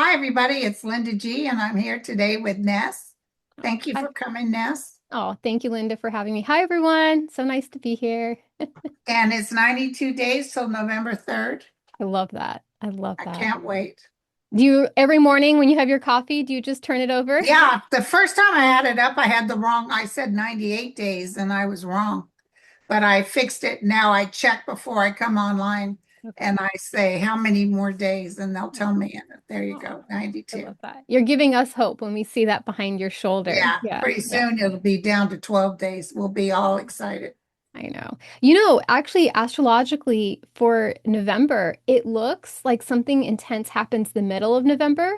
Hi, everybody. It's Linda G, and I'm here today with Ness. Thank you Hi. for coming, Ness. Oh, thank you, Linda, for having me. Hi, everyone. So nice to be here. And it's 92 days till November 3rd. I love that. I love I that. can't wait. Do you every morning when you have your coffee, do you just turn it over? Yeah, the first time I had it up, I said 98 days, and I was wrong. But I fixed it. Now I check before I come online Okay. and I say, how many more days? And they'll tell Oh, me. And there you oh, go, I 92. love that. You're giving us hope when we see that behind your shoulder. Yeah, Yeah, pretty yeah. soon it'll be down to 12 days. We'll be all excited. I know. Actually, astrologically for November, it looks like something intense happens the middle of November.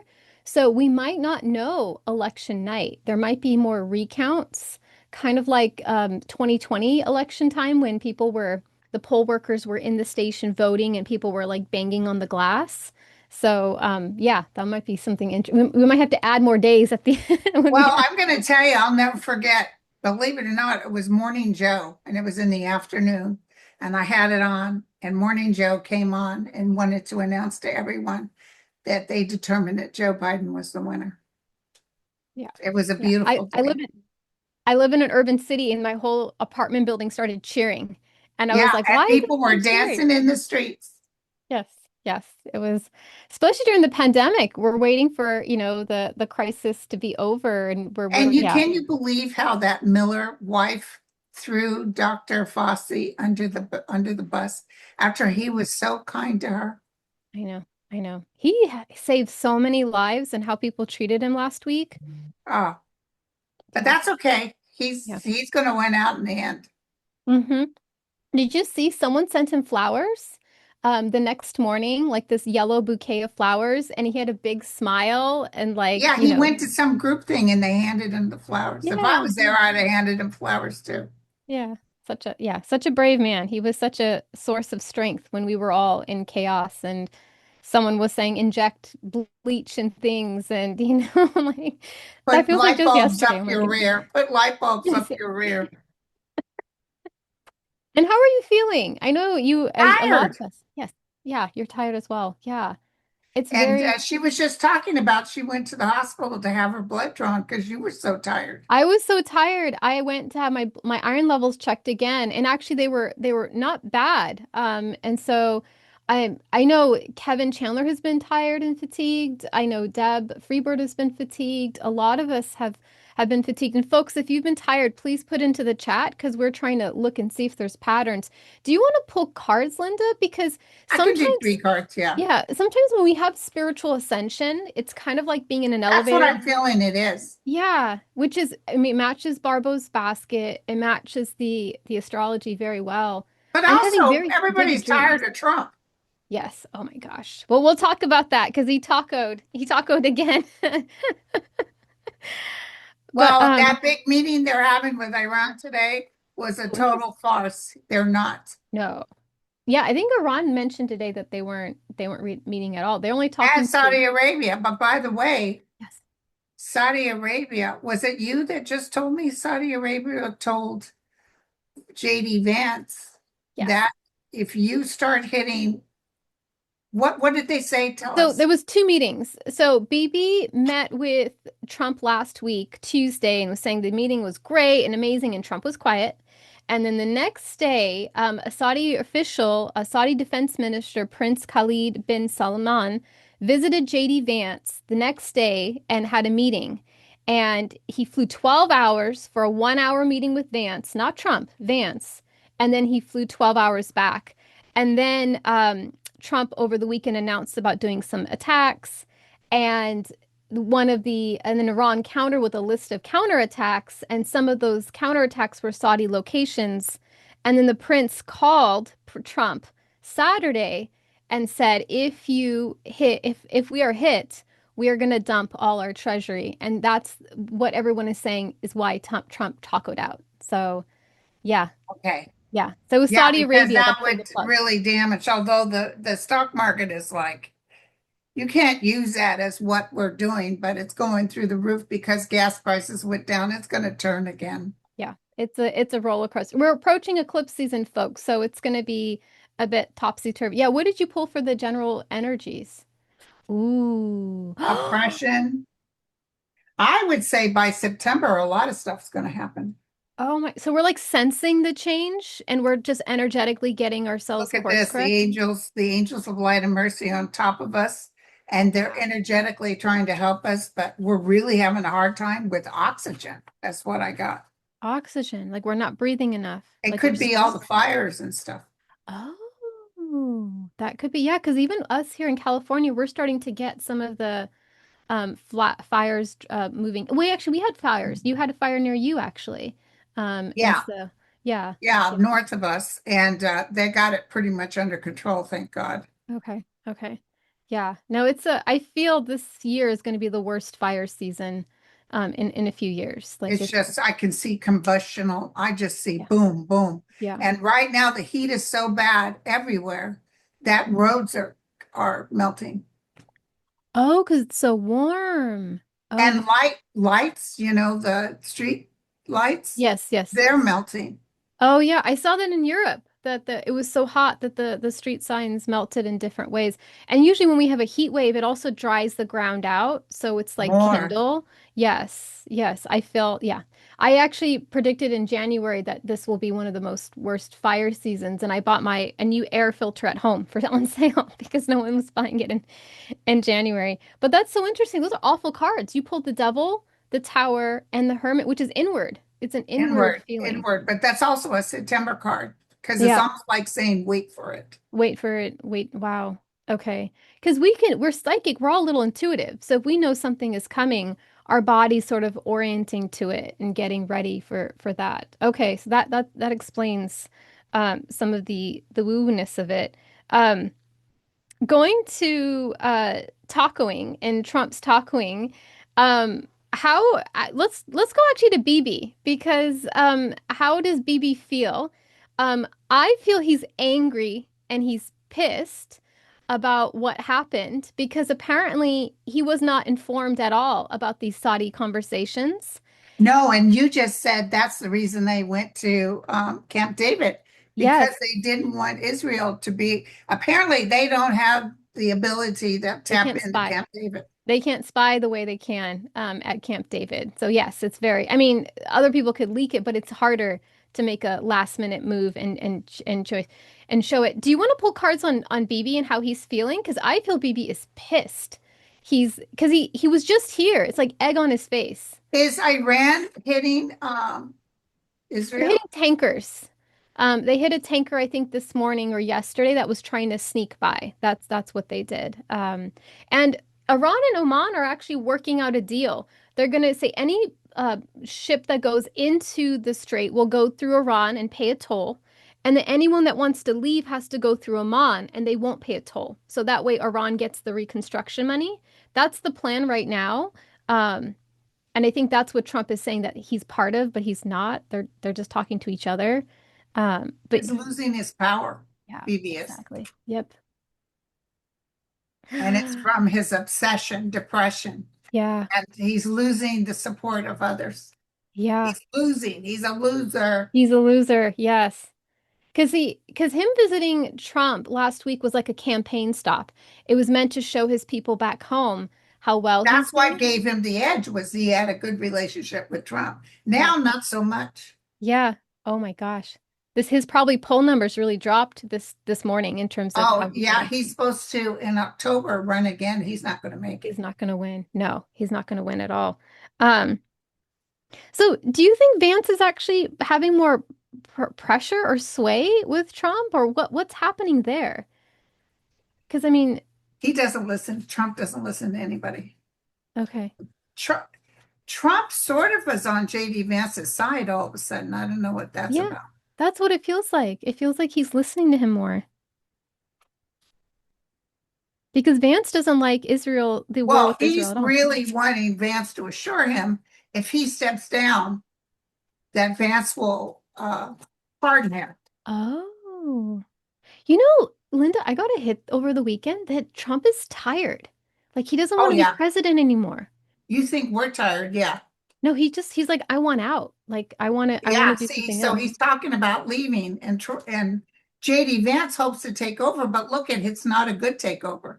So we might not know election night. There might be more recounts, kind of like 2020 election time when the poll workers were in the station voting and people were like banging on the glass. So yeah, that might be something interesting. We might have to add more days at the end when we Well, I'm going to tell you, I'll never forget. Believe it or not, it was Morning Joe, and it was in the afternoon, and I had it on, and Morning Joe came on and wanted to announce to everyone that they determined that Joe Biden was the winner. yeah. It was a Yeah. beautiful day. I live in an urban city and my whole apartment building started cheering. And I Yeah, was like, and why is people were everyone cheering? dancing in the streets. Yes, yes. It was, especially during the pandemic. We're waiting for, the crisis to be over and And yeah, can you believe how that Miller wife threw Dr. Fossey under the bus after he was so kind to her? I know, I know. Saved so many lives and how people treated him last week. Oh, but Yeah, that's okay. yeah. He's going to win out in the end. hmm Did you see someone sent him flowers the next morning, like this yellow bouquet of flowers, and he had a big smile and Yeah, he went to some group thing and they handed him the flowers. If I yeah, was there, yeah. I'd have handed him flowers too. Yeah, such a brave man. He was such a source of strength when we were all in chaos and someone was saying inject bleach and things and like that Put feels like light just bulbs yesterday. up Oh my your goodness. rear. Put light bulbs Yes. up your rear. And how are you feeling? I know you, as a lot Tired. of us. Yes. Yeah, you're tired as well. Yeah. It's And very she was just talking about she went to the hospital to have her blood drawn because you were so tired. I was so tired. I went to have my iron levels checked again, and actually they were not bad. And so I know Kevin Chandler has been tired and fatigued. I know Deb Freebird has been fatigued. A lot of us have been fatigued. And folks, if you've been tired, please put into the chat because we're trying to look and see if there's patterns. Do you want to pull cards, Linda? Because I can do sometimes, three cards, yeah. yeah, sometimes when we have spiritual ascension, it's kind of like being in an That's what elevator. I'm feeling it is. Yeah, which is, I mean, it matches Barbo's basket. It matches the astrology very well. But And having also, very vivid everybody's dreams. tired of Trump. Yes. Oh my gosh. Well, we'll talk about that because he tacoed again. But Well, that big meeting they're having with Iran today was a what is total farce. They're not. no. Yeah, I think Iran mentioned today that they weren't re meeting at all. They're only And talking to Saudi Arabia. But by the way, yes. Saudi Arabia, was it you that just told me Saudi Arabia told JD Vance Yes. that if you start hitting, what did they say? Tell So us. there was two meetings. So Bibi met with Trump last week, Tuesday, and was saying the meeting was great and amazing, and Trump was quiet. And then the next day, a Saudi official, a Saudi defense minister, Prince Khalid bin Salman, visited JD Vance the next day and had a meeting. And he flew 12 hours for a 1 hour meeting with Vance, not Trump, Vance. And then he flew 12 hours back. And then Trump over the weekend announced about doing some attacks, and and then Iran countered with a list of counterattacks, and some of those counterattacks were Saudi locations. And then the prince called Trump Saturday and said, if we are hit, we are going to dump all our treasury. And that's what everyone is saying is why Trump tacoed out. So yeah, Okay. yeah. So it was Yeah, Saudi because Arabia that that pulled would the plug. really damage, although the stock market is like, you can't use that as what we're doing, but it's going through the roof because gas prices went down. It's going to turn again. Yeah, it's a roller coaster. We're approaching eclipse season, folks, so it's going to be a bit topsy-turvy. Yeah, what did you pull for the general energies? Ooh. oppression. I would say by September, a lot of stuff's going to happen. Oh my, so we're like sensing the change and we're just energetically getting ourselves Look at course this, correct. the angels of light and mercy on top of us, and they're Wow. energetically trying to help us, but we're really having a hard time with oxygen. That's what I got. Oxygen, like we're not breathing enough. It Like we're could be all the stressed. fires and stuff. Oh, that could be, yeah, because even us here in California, we're starting to get some of the flat fires moving. We actually we had fires. You had a fire near you actually. And Yeah, so yeah. yeah, Yeah. north of us, and they got it pretty much under control, thank God. Okay. Okay. Yeah. No, it's a I feel this year is going to be the worst fire season in a few years. Like It's it's just, I can see combustional. I just see yeah. boom, boom. Yeah. And right now the heat is so bad everywhere that roads are melting. Oh, because it's so warm. Oh my. And lights, the street lights, Yes, yes. they're melting Oh yeah, I saw that in Europe that it was so hot that the street signs melted in different ways. And usually when we have a heat wave, it also dries the ground out, so it's like more. Kindle. Yes, yes, I feel yeah. I actually predicted in January that this will be one of the most worst fire seasons, and I bought my a new air filter at home for on sale because no one was buying it in January. But that's so interesting. Those are awful cards. You pulled the Devil, the Tower, and the Hermit, which is inward. It's an inward Inward, feeling. inward. But that's also a September card because it's Yeah. almost like saying, wait for it. Wait for it. Wait. Wow. Okay. Because we're psychic. We're all a little intuitive. So if we know something is coming, our body's sort of orienting to it and getting ready for that. Okay. So that explains some of the woo-ness of it. Um, going to tacoing and Trump's tacoing, how let's go actually to Bibi because how does Bibi feel? I feel he's angry and he's pissed about what happened because apparently he was not informed at all about these Saudi conversations. No, and you just said that's the reason they went to Camp David because Yes, they didn't want Israel to be. Apparently, they don't have the ability to they tap can't into spy. Camp David. They can't spy the way they can at Camp David. So yes, it's very. I mean, other people could leak it, but it's harder to make a last minute move and choice and show it. Do you want to pull cards on BB and how he's feeling? Because I feel BB is pissed. He's because he was just here. It's like egg on his face. Is Iran hitting They're hitting Israel? tankers. They hit a tanker, I think, this morning or yesterday that was trying to sneak by. That's what they did. And Iran and Oman are actually working out a deal. They're going to say any ship that goes into the strait will go through Iran and pay a toll. And then anyone that wants to leave has to go through Oman and they won't pay a toll. So that way Iran gets the reconstruction money. That's the plan right now. Um, and I think that's what Trump is saying that he's part of, but he's not. They're just talking to each other. But He's losing his power, yeah, BBS. exactly. Yep. And it's from his obsession, depression, Yeah. and he's losing the support of others. Yeah. He's losing. He's a loser. He's a loser. Yes. Because him visiting Trump last week was like a campaign stop. It was meant to show his people back home how well he's That's what doing. gave him the edge was he had a good relationship with Trump. Yeah. Now, not so much. Yeah. Oh my gosh. This his probably poll numbers really dropped this morning in terms of how Oh, he's yeah, doing. he's supposed to in October run again. He's not going to make He's it. not going to win. No, he's not going to win at all. Um, So, do you think Vance is actually having more pressure or sway with Trump, or what's happening there? Because I mean, He doesn't listen. Trump doesn't listen to anybody. okay, Trump, Trump sort of was on JD Vance's side all of a sudden. I don't know what that's yeah, about. that's what it feels like. It feels like he's listening to him more because Vance doesn't like Israel, the war Well, with Israel he's at all. really wanting Vance to assure him if he steps down, that Vance will pardon him. Oh, you know, Linda, I got a hit over the weekend that Trump is tired. Like he doesn't Oh, want to be yeah. president anymore. You think we're tired? Yeah. No, he's like, I want out. Like I want to Yeah. do See, something so else. he's talking about leaving, and JD Vance hopes to take over, but look at it's not a good takeover.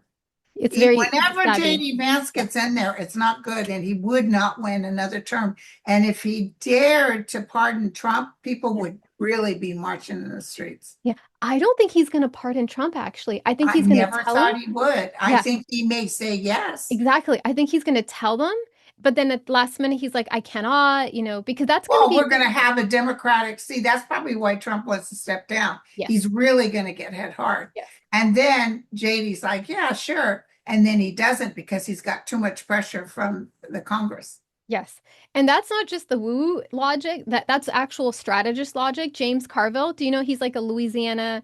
It's very Whenever savvy. JD Vance gets in there, it's not good, and he would not win another term. And if he dared to pardon Trump, people Yeah. would really be marching in the streets. Yeah. I don't think he's going to pardon Trump, actually. I think I he's going to never tell him. thought he would. I Yeah, think he may say yes. exactly. I think he's going to tell them, but then at the last minute, he's like, I cannot, because that's going to Well, be we're going to have a Democratic. See, that's probably why Trump wants to step down. He's yes, really going to get hit hard. yes, And then JD's like, yeah, sure. And then he doesn't because he's got too much pressure from the Congress. yes. And that's not just the woo logic, that's actual strategist logic. James Carville, do you know he's like a Louisiana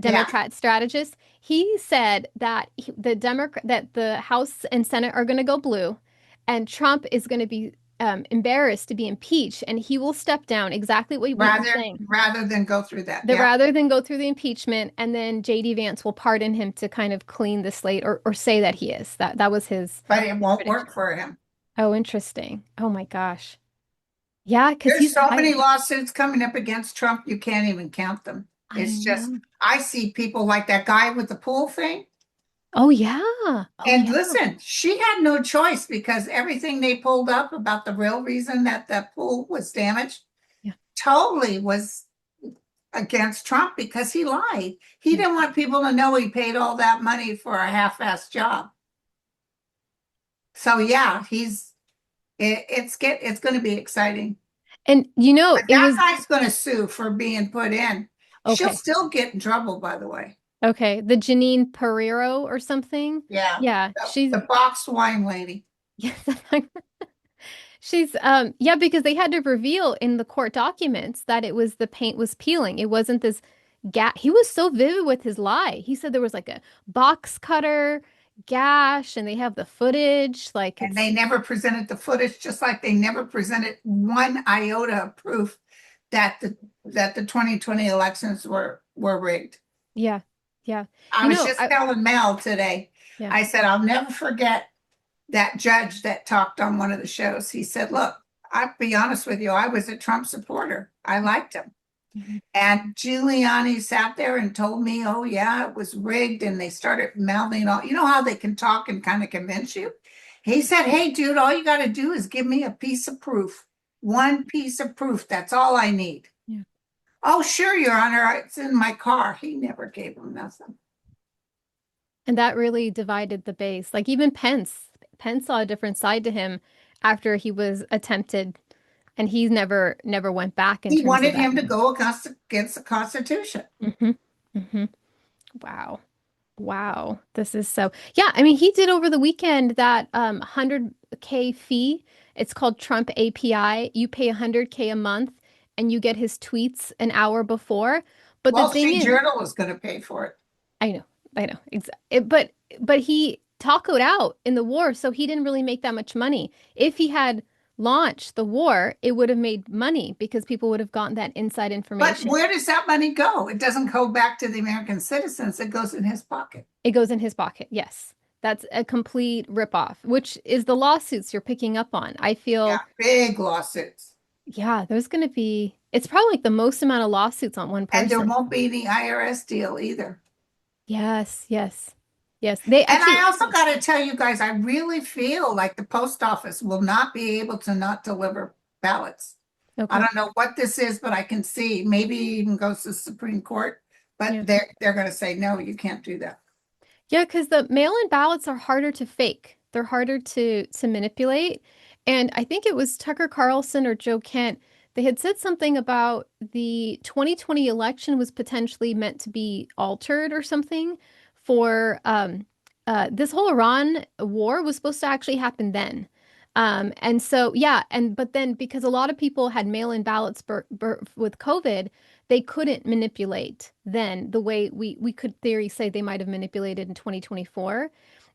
Yeah, Democrat strategist? He said that that the House and Senate are going to go blue, and Trump is going to be embarrassed to be impeached, and he will step down. Exactly what we've been rather saying. rather than go through that. That Yeah, rather than go through the impeachment, and then JD Vance will pardon him to kind of clean the slate, or say that he is. That was his but it won't prediction. work for him. Oh, interesting. Oh my gosh. Yeah, because There's he's so I many lawsuits coming up against Trump, you can't even count them. I It's just, know. I see people like that guy with the pool thing. Oh yeah. Oh And yeah. listen, she had no choice because everything they pulled up about the real reason that the pool was damaged Yeah. totally was against Trump because he lied. He Yeah. didn't want people to know he paid all that money for a half-assed job. So yeah, it's going to be exciting. And But it that was guy's going to sue for being put in. She'll okay. still get in trouble, by the way. Okay. The Janine Pereiro or something. Yeah, Yeah, she's the boxed wine lady. yes. She's yeah, because they had to reveal in the court documents that it was the paint was peeling. It wasn't this He was so vivid with his lie. He said there was like a box cutter gash, and they have the footage. Like And it's they never presented the footage, just like they never presented one iota of proof that the 2020 elections were rigged. yeah, yeah. I was just telling Mel today, Yeah. I said, I'll never forget that judge that talked on one of the shows. He said, look, I'll be honest with you, I was a Trump supporter. I liked him. Mhm. And Giuliani sat there and told me, oh, yeah, it was rigged. And they started mouthing all, you know how they can talk and kind of convince you? He said, hey, dude, all you got to do is give me a piece of proof. One piece of proof. That's all I need. Yeah. Oh, sure, Your Honor. It's in my car. He never gave him nothing. And that really divided the base. Like even Pence saw a different side to him after he was attempted, and he never went back in He terms of wanted that. him to go against the Constitution. Hmm. Hmm. Wow. Wow. This is so, yeah. I mean, he did over the weekend that 100K fee. It's called Trump API. You pay 100K a month and you get his tweets an hour before. But the Wall thing Street is, Journal is going to pay for it. I know, I know. But he tacoed out in the war, so he didn't really make that much money. If he had launched the war, it would have made money because people would have gotten that inside But information. where does that money go? It doesn't go back to the American citizens. It goes in his pocket. It goes in his pocket. Yes. That's a complete ripoff, which is the lawsuits you're picking up on. I Yeah, feel, big lawsuits. yeah, there's going to be, it's probably like the most amount of lawsuits on one And there person. won't be the IRS deal either. Yes, yes, yes. They And I actually, also got to tell you guys, I really feel like the post office will not be able to not deliver ballots. I okay. don't know what this is, but I can see maybe it even goes to the Supreme Court, but Yeah. they're going to say, no, you can't do that. Yeah, because the mail-in ballots are harder to fake. They're harder to manipulate. And I think it was Tucker Carlson or Joe Kent. They had said something about the 2020 election was potentially meant to be altered or something for this whole Iran war was supposed to actually happen then. And so, yeah, but then because a lot of people had mail-in ballots with COVID, they couldn't manipulate then the way we could theory say they might have manipulated in 2024.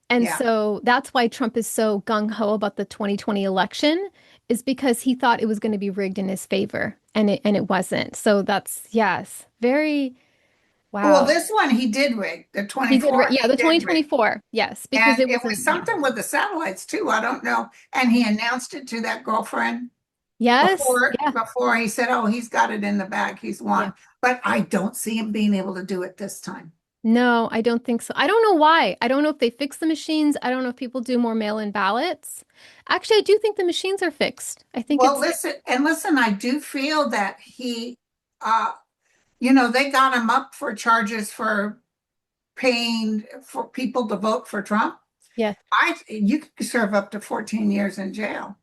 And Yeah. so that's why Trump is so gung-ho about the 2020 election is because he thought it was going to be rigged in his favor and it wasn't. So that's yes, very Well, wow. this one he did rig. The He did 24, yeah, he the did rig. 2024. Yes, because And it it was a was yeah. something with the satellites too. I don't know. And he announced it to that girlfriend Yes, yeah. before he said, oh, he's got it in the bag. He's Yeah. won. But I don't see him being able to do it this time. No, I don't think so. I don't know why. I don't know if they fix the machines. I don't know if people do more mail-in ballots. Actually, I do think the machines are fixed. I think Well, it's, listen, I do feel that uh, they got him up for charges for paying for people to vote for Trump. yeah. You could serve up to 14 years in jail.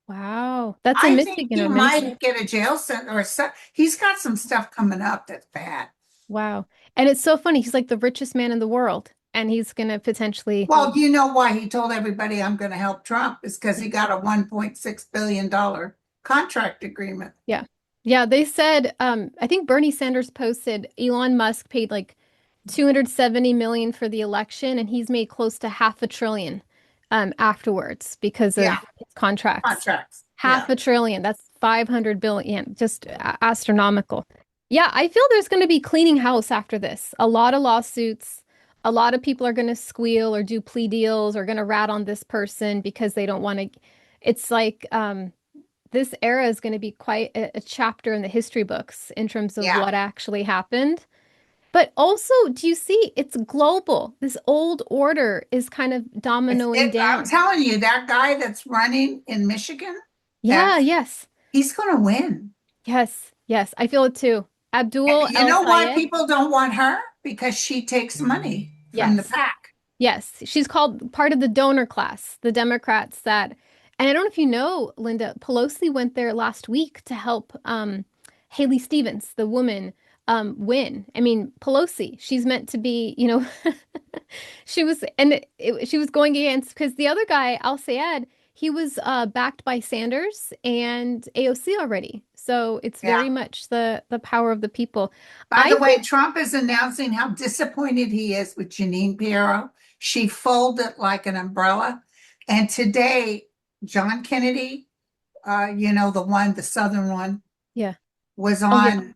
Wow. That's in I think Michigan he or Minnesota. might get a jail sentence he's got some stuff coming up that's bad. Wow. And it's so funny. He's like the richest man in the world, and he's gonna potentially, Well, you know why he told everybody I'm going to help Trump is because he got a $1.6 billion contract agreement. yeah. Yeah, they said, I think Bernie Sanders posted Elon Musk paid like 270 million for the election, and he's made close to half a trillion afterwards because Yeah, of his contracts. contracts. Half Yeah. a trillion. That's 500 billion. Just astronomical. Yeah, I feel there's going to be cleaning house after this. A lot of lawsuits. A lot of people are going to squeal or do plea deals or going to rat on this person because they don't want to. It's like this era is going to be quite a chapter in the history books in terms of Yeah. what actually happened. But also, do you see it's global? This old order is kind of dominoing I'm down. telling you, that guy that's running in Michigan, Yeah, that's yes. he's going to win. Yes, yes, I feel it too. Abdul You El know why Sayed. people don't want her? Because she takes money from the Yes, pack. yes. She's called part of the donor class, the Democrats that, and I don't know if you know, Linda, Pelosi went there last week to help Haley Stevens, the woman, win. I mean, Pelosi, she's meant to be, she was, and she was going against, because the other guy, Al Sayed, he was backed by Sanders and AOC already. So it's Yeah. very much the power of the people. By I the way, think, Trump is announcing how disappointed he is with Janine Pirro. She folded like an umbrella. And today, John Kennedy, the Southern one, yeah. was Oh, yeah. on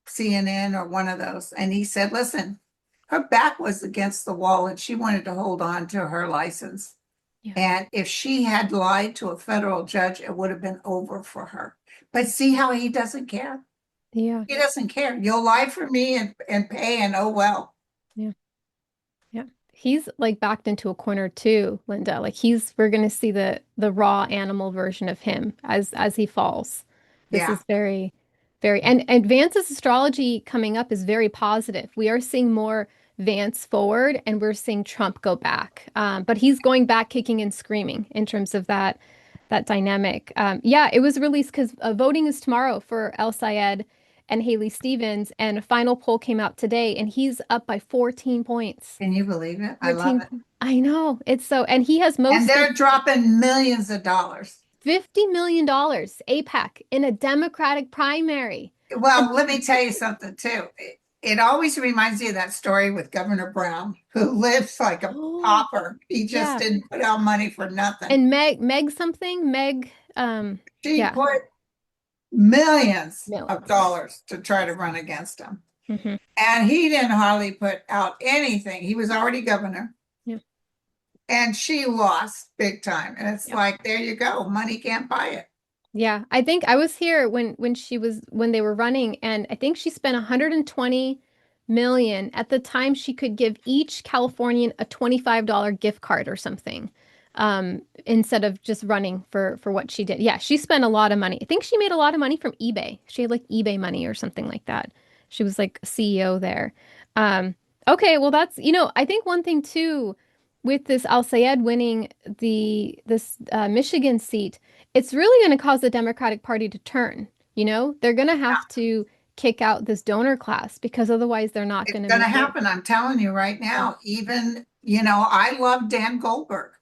CNN or one of those. And he said, listen, her back was against the wall and she wanted to hold on to her license. Yeah. And if she had lied to a federal judge, it would have been over for her. But see how he doesn't care? Yeah. He doesn't care. You'll lie for me and pay, and oh well. Yeah. Yeah. He's like backed into a corner too, Linda. Like we're gonna see the raw animal version of him as he falls. This Yeah, is very, very, and Vance's astrology coming up is very positive. We are seeing more Vance forward, and we're seeing Trump go back. But he's going back kicking and screaming in terms of that dynamic. Yeah, it was released because voting is tomorrow for El Sayed and Haley Stevens, and a final poll came out today, and he's up by 14 points. can you believe it? I love 14. it. I know. It's so, and he has And most of they're dropping millions of dollars. $50 million APAC in a Democratic primary. A- Well, let me tell you something too. It always reminds me of that story with Governor Brown, who lives like a oh, pauper. He just yeah. didn't put out money for nothing. And Meg something, Meg, She yeah, put millions of millions. dollars to try to run against him. Hmm. And he didn't hardly put out anything. He was already governor. Yeah, And she lost big time. And it's yeah. like, there you go. Money can't buy it. Yeah, I think I was here when they were running, and I think she spent 120 million. At the time she could give each Californian a $25 gift card or something, instead of just running for what she did. Yeah, she spent a lot of money. I think she made a lot of money from eBay. She had like eBay money or something like that. She was like CEO there. Okay, well that's, I think one thing too with this Al Sayed winning this Michigan seat, it's really going to cause the Democratic Party to turn. They're going to have to kick out this donor class because otherwise they're not It's going to going to move forward. happen. I'm telling you right Yeah. now. Even, I love Dan Goldberg,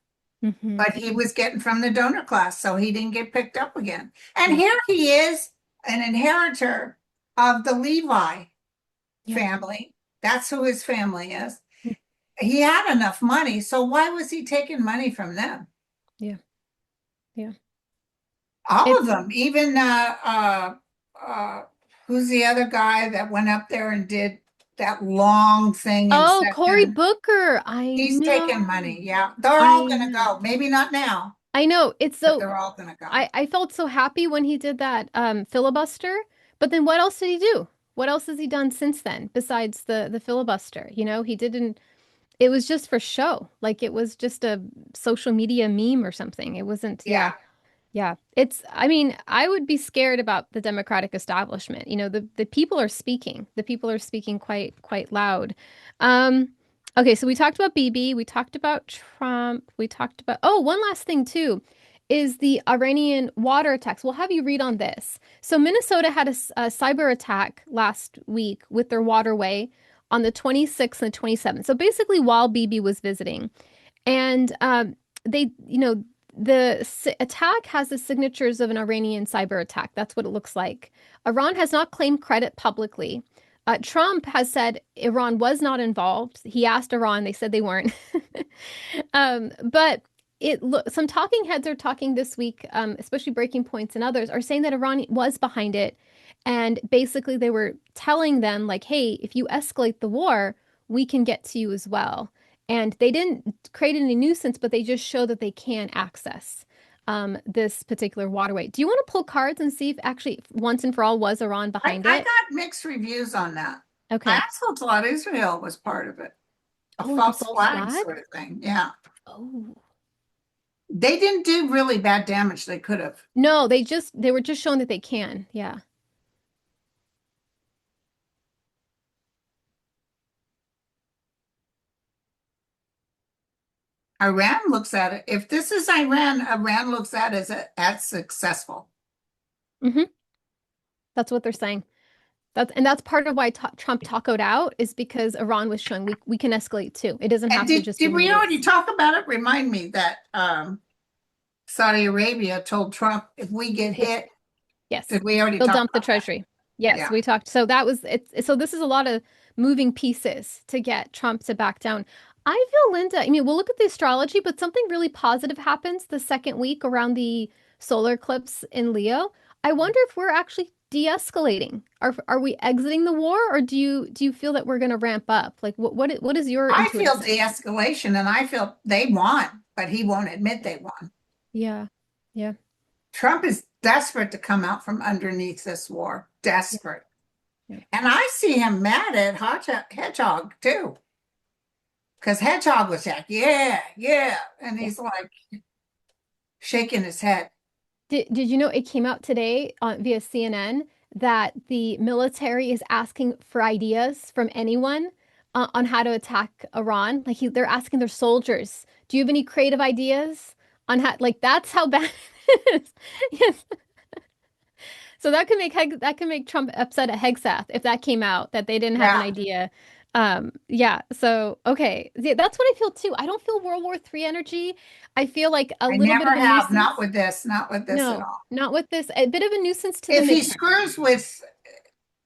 Hmm. but he was getting from the donor class, so he didn't get picked up again. And Yeah. here he is, an inheritor of the Levi Yeah. family. That's who his family is. He had enough money, so why was he taking money from them? Yeah. Yeah. All of It's them, even uh, who's the other guy that went up there and did that long thing in Oh, Cory session? Booker. I He's taking know. money. Yeah, they're all I going to know. go. Maybe not now, I know. It's but so they're all going to go. I felt so happy when he did that filibuster, but then what else did he do? What else has he done since then besides the filibuster? He didn't. It was just for show. Like it was just a social media meme or something. It wasn't. Yeah. Yeah. Yeah, I mean, I would be scared about the Democratic establishment. The people are speaking. The people are speaking quite loud. Um, okay, so we talked about Bibi, we talked about Trump, we talked about one last thing too, is the Iranian water attacks. We'll have you read on this. So Minnesota had a cyber attack last week with their waterway on the 26th and 27th. So basically while Bibi was visiting. And they, the attack has the signatures of an Iranian cyber attack. That's what it looks like. Iran has not claimed credit publicly. Trump has said Iran was not involved. He asked Iran, they said they weren't. But some talking heads are talking this week, especially Breaking Points and others, are saying that Iran was behind it. And basically, they were telling them, like, hey, if you escalate the war, we can get to you as well. And they didn't create any nuisance, but they just show that they can access this particular waterway. Do you want to pull cards and see if actually once and for all was Iran behind I it? got mixed reviews on that. I Okay. also thought Israel was part of it. A Oh, it's a false false flag flag? sort of thing. Yeah. Oh. They didn't do really bad damage. They could have. No, they were just showing that they can. Yeah. Iran looks at it. If this is Iran, Iran looks at it as successful. Hmm. That's what they're saying. That's part of why Trump tacoed out is because Iran was showing we can escalate too. It doesn't And have to just be did we already natives. talk about it? Remind me that Saudi Arabia told Trump if we get Yes. hit, Yes. did we already They'll talk dump the about that? treasury. Yes, Yeah. we talked. So that was it. So this is a lot of moving pieces to get Trump to back down. I feel, Linda, I mean, we'll look at the astrology, but something really positive happens the second week around the solar eclipse in Leo. I wonder if we're actually de-escalating. Are we exiting the war, or do you feel that we're going to ramp up? Like what is your I intuitive feel sense? de-escalation and I feel they won, but he won't admit they won. Yeah. Yeah. Trump is desperate to come out from underneath this war. Yeah. Desperate. Yeah. And I see him mad at Hedgehog too. Because Hedgehog was like, yeah, yeah. And Yeah. he's like shaking his head. Did you know it came out today via CNN that the military is asking for ideas from anyone on how to attack Iran? Like they're asking their soldiers, "Do you have any creative ideas on how?" Like that's how bad it is. Yes. So that could make Trump upset at Hegseth if that came out that they didn't have an Yeah. idea. Yeah. So okay, yeah, that's what I feel too. I don't feel World War III energy. I feel like a I little bit never of a have, nuisance. not with this at No, all. not with this. A bit of a nuisance to the If he midterm. screws with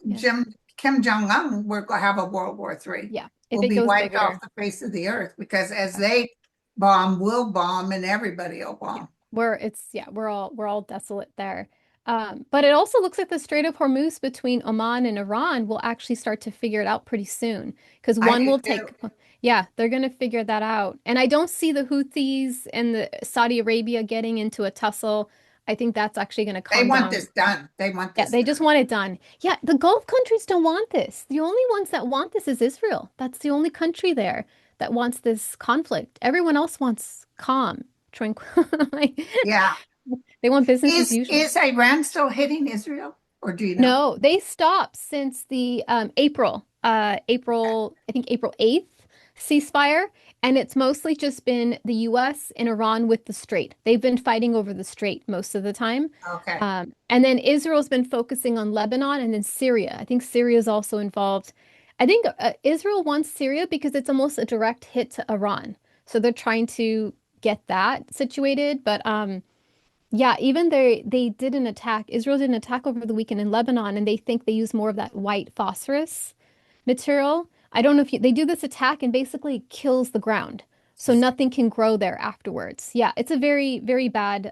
Yeah. Kim Jong-un, we're going to have a World War III. Yeah. If We'll it be goes wiped off bigger. the face of the earth because as they bomb, we'll bomb and everybody will Yeah. bomb. We're all desolate there. But it also looks like the Strait of Hormuz between Oman and Iran will actually start to figure it out pretty soon. Because I one do will too. take, yeah, they're going to figure that out. And I don't see the Houthis and the Saudi Arabia getting into a tussle. I think that's actually going to They calm want down. this done. They want Yeah, this they done. just want it done. Yeah, the Gulf countries don't want this. The only ones that want this is Israel. That's the only country there that wants this conflict. Everyone else wants calm, tranquil. Like, Yeah. they want business as usual. Is Iran still hitting Israel? Or do you know? No, they stopped since the April, I think April 8th ceasefire, and it's mostly just been the US and Iran with the Strait. They've been fighting over the Strait most of the time. Okay. And then Israel's been focusing on Lebanon and then Syria. I think Syria is also involved. I think Israel wants Syria because it's almost a direct hit to Iran. So they're trying to get that situated, but yeah, even they did an attack. Israel did an attack over the weekend in Lebanon, and they think they use more of that white phosphorus material. I don't know if they do this attack and basically kills the ground, so nothing can grow there afterwards. Yeah, it's a very, very bad,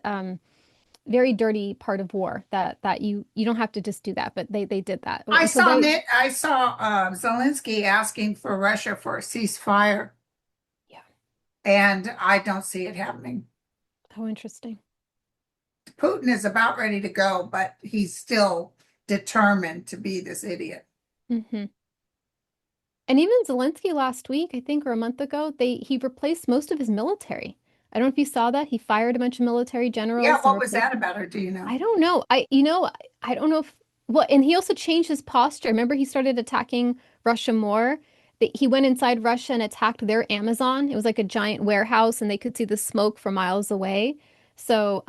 very dirty part of war that you don't have to just do that, but they did that. And so they, I saw Zelensky asking for Russia for a ceasefire, yeah, and I don't see it happening. how interesting. Putin is about ready to go, but he's still determined to be this idiot. Hmm. And even Zelensky last week, I think, or a month ago, he replaced most of his military. I don't know if you saw that. He fired a bunch of military Yeah, generals and what was replaced. that about her? Do you know? I don't know. I don't know if well, and he also changed his posture. Remember, he started attacking Russia more. He went inside Russia and attacked their Amazon. It was like a giant warehouse, and they could see the smoke for miles away. So,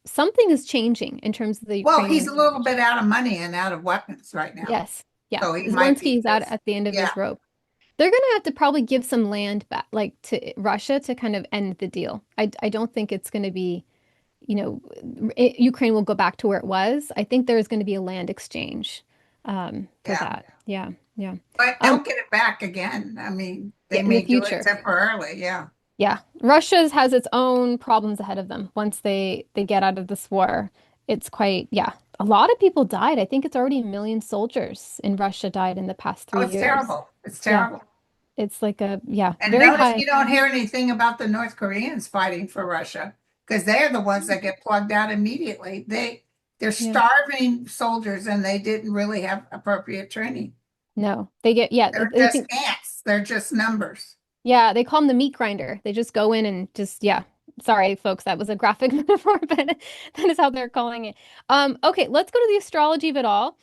something is changing in terms of the Well, he's Ukrainian a little invasion. bit out of money and out of weapons right now. Yes. Yeah. So he might be Zelensky is out just, at the end of yeah, his rope. They're going to have to probably give some land back, like to Russia to kind of end the deal. I don't think it's going to be, Ukraine will go back to where it was. I think there's going to be a land exchange for yeah. that. Yeah. Yeah. But they'll Um, get it back again. I mean, they yeah, in the may do it future. temporarily. Yeah. Yeah. Russia has its own problems ahead of them once they get out of this war. It's quite, yeah. A lot of people died. I think it's already a million soldiers in Russia died in the past Oh, three it's years. terrible. It's Yeah. terrible. It's like yeah, And very notice high. you don't hear anything about the North Koreans fighting for Russia because they're the ones that get plugged out immediately. They're Yeah. starving soldiers and they didn't really have appropriate training. No, they get, yeah, They're they just think, ants. They're just numbers. yeah, they call them the meat grinder. They just go in and just, yeah. Sorry, folks, that was a graphic metaphor, but that is how they're calling it. Okay, let's go to the astrology of it all.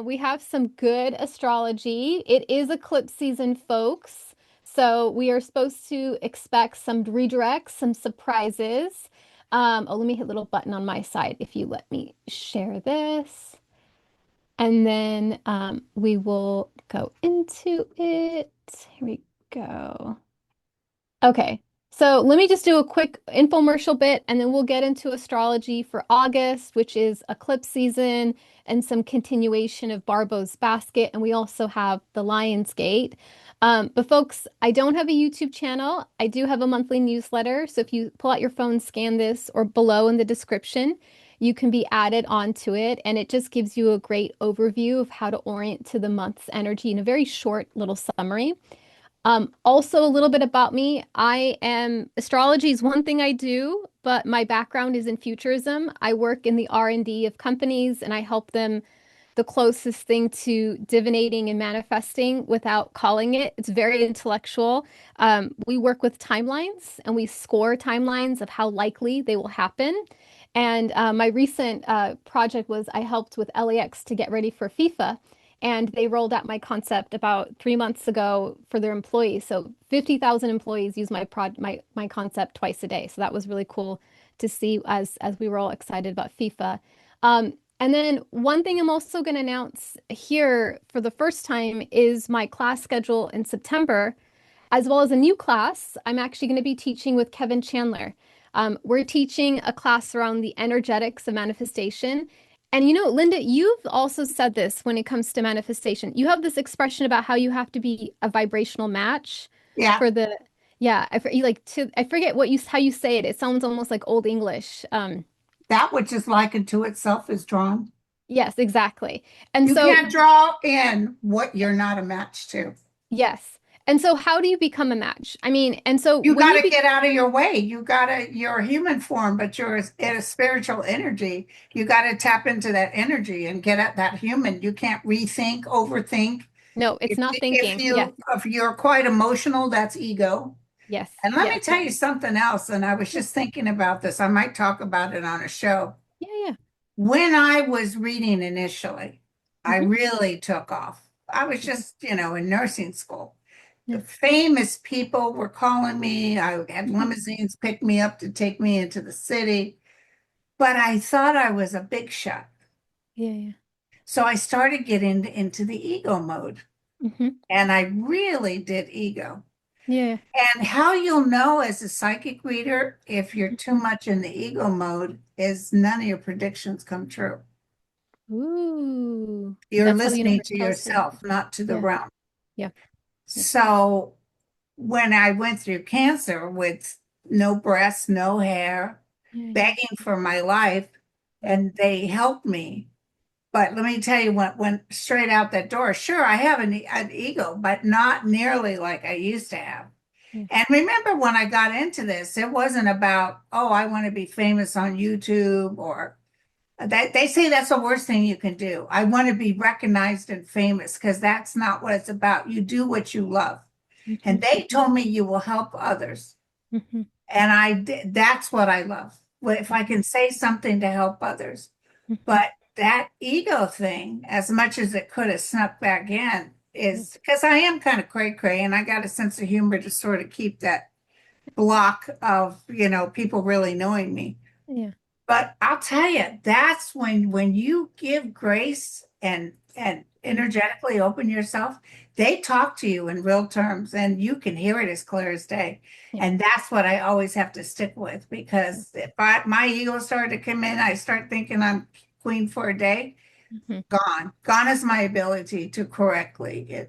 We have some good astrology. It is eclipse season, folks. So we are supposed to expect some redirects, some surprises. Let me hit a little button on my side if you let me share this. And then we will go into it. Here we go. Okay, so let me just do a quick infomercial bit and then we'll get into astrology for August, which is eclipse season, and some continuation of Barbo's Basket. And we also have the Lion's Gate. But folks, I don't have a YouTube channel. I do have a monthly newsletter. So if you pull out your phone, scan this, or below in the description, you can be added onto it. And it just gives you a great overview of how to orient to the month's energy in a very short little summary. Also, a little bit about me. Astrology is one thing I do, but my background is in futurism. I work in the R&D of companies and I help them the closest thing to divinating and manifesting without calling it. It's very intellectual. We work with timelines and we score timelines of how likely they will happen. And my recent project was I helped with LAX to get ready for FIFA. And they rolled out my concept about 3 months ago for their employees. So 50,000 employees use my concept twice a day. So that was really cool to see as we were all excited about FIFA. And then one thing I'm also going to announce here for the first time is my class schedule in September, as well as a new class. I'm actually going to be teaching with Kevin Chandler. We're teaching a class around the energetics of manifestation. And Linda, you've also said this when it comes to manifestation. You have this expression about how you have to be a vibrational match Yeah. for the, yeah, I forget how you say it. It sounds almost like Old English. That which is likened to itself is drawn. Yes, exactly. And You so, can't draw in what you're not a match to. yes. And so how do you become a match? I mean, and so You when got you to be get out of your way. You're a human form, but you're in a spiritual energy. You got to tap into that energy and get at that human. You can't rethink, overthink. No, it's If, not thinking. Yes. if you're quite emotional, that's ego. Yes. And let me Yes. tell you something else. And I was Yeah. just thinking about this. I might talk about it on a show. Yeah, yeah. When I was reading initially, I Hmm. really took off. I was Hmm. just, in nursing school. Yeah. The famous people were calling me. I had Hmm. limousines pick me up to take me into the city, but I thought I was a big shot. Yeah, yeah. So I started getting into the ego mode, Hmm. and I really did ego. Yeah. And how you'll know as a psychic reader if you're too much in the ego mode is none of your predictions come true. Ooh. You're That's how the listening universe to tells you. yourself, not to the Yeah. realm. Yeah. Yeah. So when I went through cancer with no breasts, no hair, Yeah. Yeah. begging for my life, and they helped me. But let me tell you, what went straight out that door. Sure, I have an ego, but not nearly like I used to have. Yeah. And remember when I got into this, it wasn't about, oh, I want to be famous on YouTube or That they say that's the worst thing you can do. I want to be recognized and famous because that's not what it's about. You do what you love. Hmm. And they told me you will help others. Hmm. And I did, that's what I love. Well, if I can say something to help others. Hmm. But that ego thing, as much as it could have snuck back in, Yeah. is because I am kind of cray cray and I got a sense of humor to sort of keep that block of, people really knowing me. Yeah. But I'll tell you, that's when you give grace and energetically open yourself, they talk to you in real terms and you can hear it as clear as day. Yeah. And that's what I always have to stick with because if my ego started to come in, I start thinking I'm queen for a day, Hmm. gone. Gone is my ability to correctly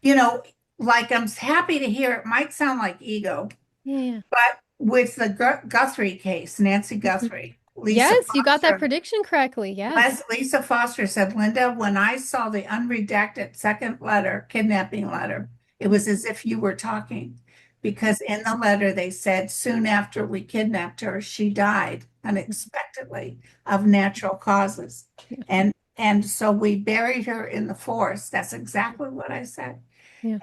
you know, like I'm happy to hear it might sound like ego, Yeah. but with the Guthrie case, Nancy Hmm. Guthrie, Lisa Yes, you got that Foster, prediction correctly. Yes. Lisa Foster said, Linda, when I saw the unredacted second letter, kidnapping letter, it was as if you were talking. Because in the letter, they said soon after we kidnapped her, she died unexpectedly of natural causes. Yeah. And so we buried her in the forest. That's exactly what I said. Yeah.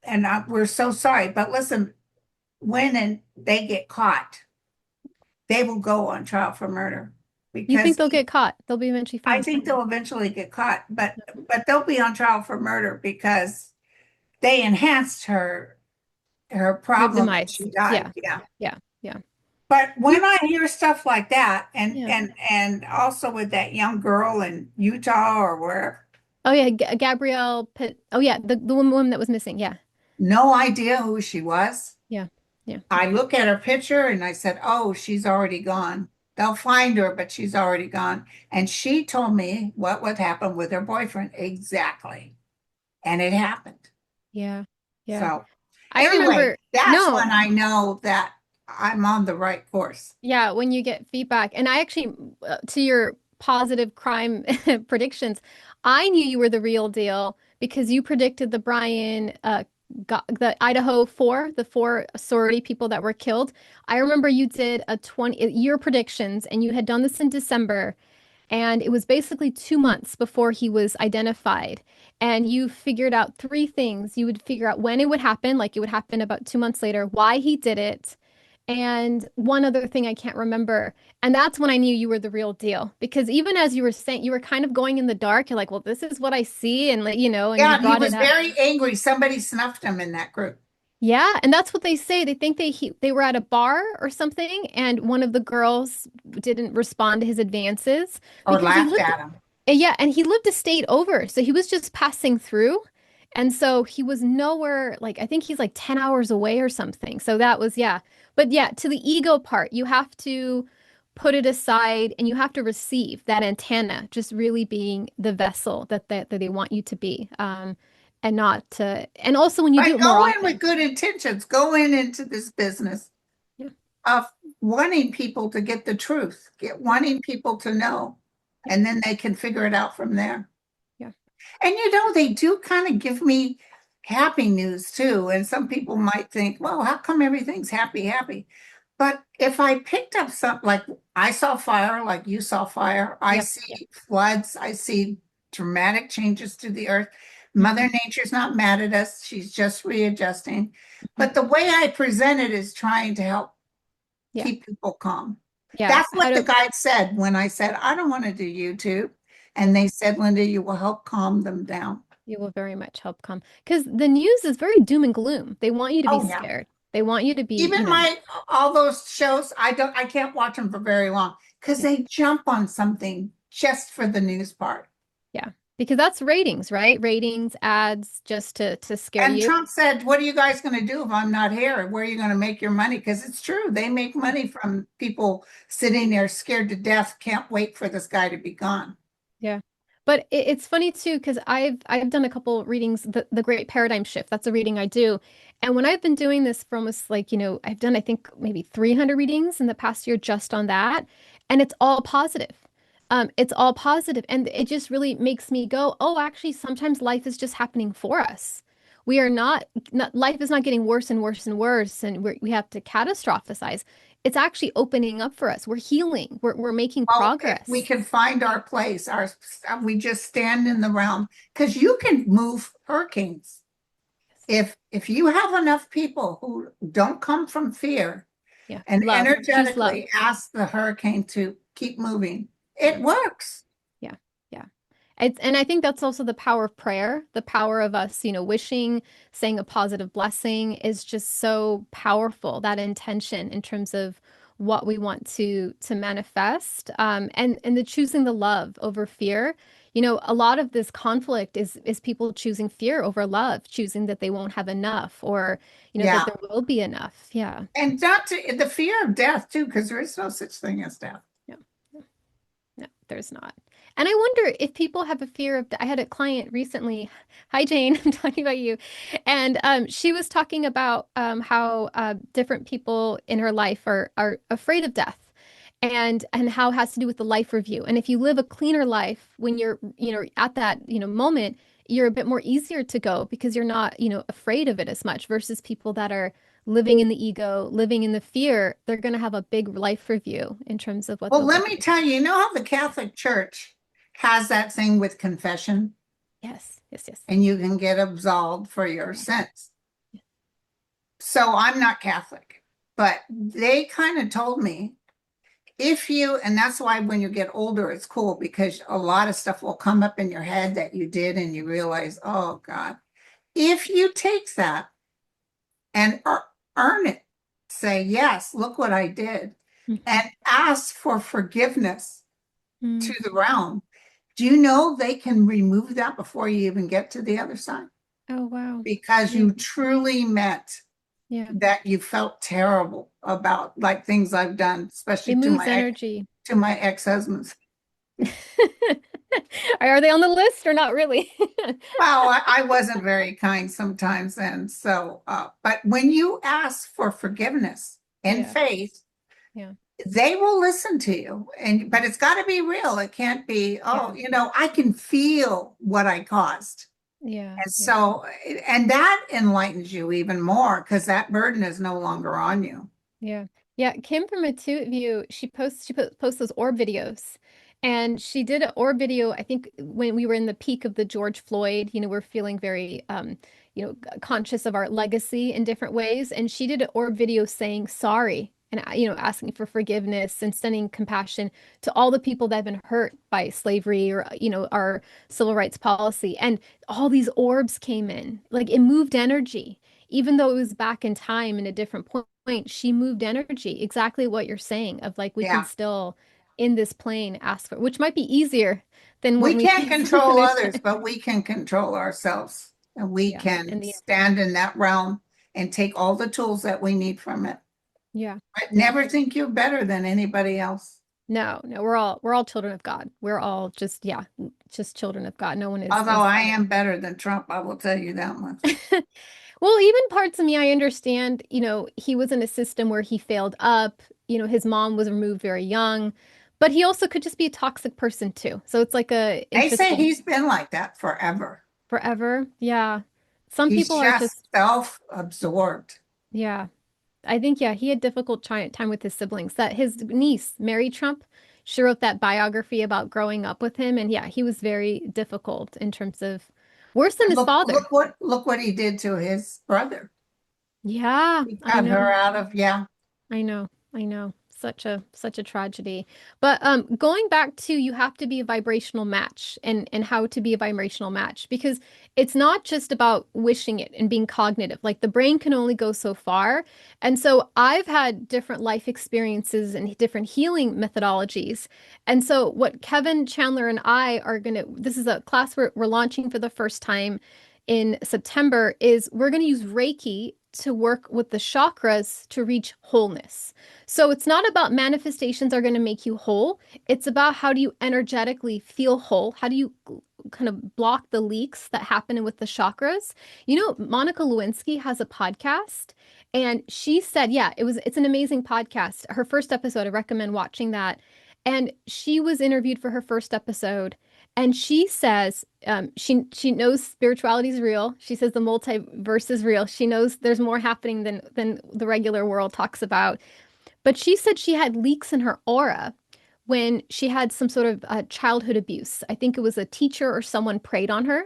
And we're so sorry. But listen, when and they get caught, they will go on trial for murder You think because they'll get caught? They'll be eventually I found. think they'll eventually get caught, but they'll be on trial for murder because they enhanced her Her problem that demise. she died. Yeah. Yeah. Yeah. Yeah. But You, when I hear stuff like that, and yeah. and and also with that young girl in Utah or where, Oh yeah, Gabrielle Pitt. Oh yeah, the woman that was missing. Yeah. no idea who she was. Yeah. Yeah. I look at her picture and I said, "Oh, she's already gone. They'll find her, but she's already gone." And she told me what would happen with her boyfriend exactly, and it happened. Yeah. Yeah. So I anyway, remember, that's no, when I know that I'm on the right course. yeah, when you get feedback. And I actually, to your positive crime predictions, I knew you were the real deal because you predicted the Brian, the Idaho four, the four sorority people that were killed. I remember you did a 20 year predictions and you had done this in December. And it was basically 2 months before he was identified. And you figured out three things. You would figure out when it would happen, like it would happen about 2 months later, why he did it, and one other thing I can't remember. And that's when I knew you were the real deal. Because even as you were saying, you were kind of going in the dark. You're like, well, this is what I see. And, and you Yeah, and he brought it was up. very angry. Somebody snuffed him in that group Yeah, and that's what they say. They think they were at a bar or something, and one of the girls didn't respond to his advances or because he laughed lived. at him. Yeah, and he lived a state over, so he was just passing through, and so he was nowhere. Like I think he's like 10 hours away or something. So that was yeah, but yeah, to the ego part, you have to put it aside, and you have to receive that antenna, just really being the vessel that they want you to be. And not to, and also when you do But it more go in often. with good intentions. Go in into this business Yeah. of wanting people to get the truth, wanting people to know, Yeah. and then they can figure it out from there. Yeah. And they do kind of give me happy news too. And some people might think, well, how come everything's happy, happy? But if I picked up something like I saw fire, like you saw fire, I Yep. see floods, I see dramatic changes to the earth. Hmm. Mother Nature's not mad at us, she's just readjusting. Hmm. But the way I present it is trying to help Yeah. keep people calm. Yeah. That's How what the to, guide said when I said, I don't want to do YouTube. yeah, And they said, Linda, you will help calm them down. you will very much help come because the news is very doom and gloom. They want you to be Oh, yeah. scared. They want you to be, Even all those shows, I can't watch them for very long because yeah, they jump on something just for the news part. yeah, because that's ratings, right? Ratings, ads, just to scare And you. Trump said, what are you guys going to do if I'm not here? Where are you going to make your money? Because it's true. They make Yeah. money from people sitting there scared to death, can't wait for this guy to be gone. Yeah. But it's funny too, because I've done a couple readings, the Great Paradigm Shift. That's a reading I do. And when I've been doing this for almost like, I've done I think maybe 300 readings in the past year just on that. And it's all positive. It's all positive. And it just really makes me go, oh, actually, sometimes life is just happening for us. we are not life is not getting worse and worse and worse, and we have to catastrophize. It's actually opening up for us. We're healing. We're making Well, if we progress. can find our place, we just stand in the realm because you can move hurricanes. If you have enough people who don't come from fear Yeah, and love. Choose love. energetically ask the hurricane to keep moving, it Yes. works. Yeah. Yeah. And I think that's also the power of prayer, the power of us, wishing, saying a positive blessing is just so powerful. That intention in terms of what we want to manifest, and the choosing the love over fear. A lot of this conflict is people choosing fear over love, choosing that they won't have enough, or that Yeah. there will be enough. Yeah. And not to the fear of death too, because there is no such thing as death. Yeah. No, there's not. And I wonder if people have a fear of, I had a client recently. Hi, Jane, I'm talking about you. And she was talking about how different people in her life are afraid of death, and how it has to do with the life review. And if you live a cleaner life when you're, at that, moment, you're a bit more easier to go because you're not, afraid of it as much versus people that are living in the ego, living in the fear. They're going to have a big life review in terms of what Well, they'll be let me doing. tell you, you know how the Catholic Church has that thing with confession Yes, yes, yes. and you can get absolved for your Yeah. sins. So I'm not Catholic, but they kind of told me and that's why when you get older, it's cool because a lot of stuff will come up in your head that you did and you realize, oh God, if you take that and earn it, say, yes, look what I did, Mhm. and ask for forgiveness to Mm. the realm. Do you know they can remove that before you even get to the other side? Oh, wow. Because Yeah. you truly meant Yeah. that you felt terrible about like things I've done, especially It moves energy. to my ex-husbands. Are they on the list or not really? Well, I wasn't very kind sometimes, and so but when you ask for forgiveness and Yeah. faith, Yeah. they will listen to you. And but it's got to be real. It can't be, oh, Yeah. I can feel what I caused. Yeah. And Yeah. so, and that enlightens you even more because that burden is no longer on you. Yeah. Yeah. Kim from Intuit View, she posts those orb videos. And she did an orb video, I think when we were in the peak of the George Floyd, we're feeling very conscious of our legacy in different ways. And she did an orb video saying sorry and asking for forgiveness and sending compassion to all the people that have been hurt by slavery or our civil rights policy. And all these orbs came in. Like it moved energy even though it was back in time in a different point, she moved energy, exactly what you're saying, of like we can Yeah. still in this plane ask for, which might be easier than We when we can't face the control other others, side. but we can control ourselves. And we Yeah. can And the stand in that realm and take all the tools that we need from it. yeah. But Yeah. never think you're better than anybody else. No, no, we're all children of God. We're all just yeah, just children of God. No one is Although I better. am better than Trump, I will tell you that much. Well, even parts of me, I understand, he was in a system where he failed up, his mom was removed very young, but he also could just be a toxic person too. So it's like a They say interesting. he's been like that forever. Forever. Yeah. Some He's people are just just, self-absorbed. yeah. I think, yeah, he had difficult time with his siblings. That his niece, Mary Trump, she wrote that biography about growing up with him. And yeah, he was very difficult in terms of worse than And his father. look what he did to his brother. Yeah, He I cut know. her out of, yeah. I know. I know. Such a tragedy. But going back to you have to be a vibrational match and how to be a vibrational match because it's not just about wishing it and being cognitive. Like the brain can only go so far. And so I've had different life experiences and different healing methodologies. And so what Kevin Chandler and I are gonna this is a class we're launching for the first time in September is we're going to use Reiki to work with the chakras to reach wholeness. So it's not about manifestations are going to make you whole. It's about how do you energetically feel whole? How do you kind of block the leaks that happen with the chakras? Monica Lewinsky has a podcast and she said, yeah, it's an amazing podcast. Her first episode, I recommend watching that. And she was interviewed for her first episode And she says she knows spirituality is real. She says the multiverse is real. She knows there's more happening than the regular world talks about. But she said she had leaks in her aura when she had some sort of childhood abuse. I think it was a teacher or someone preyed on her,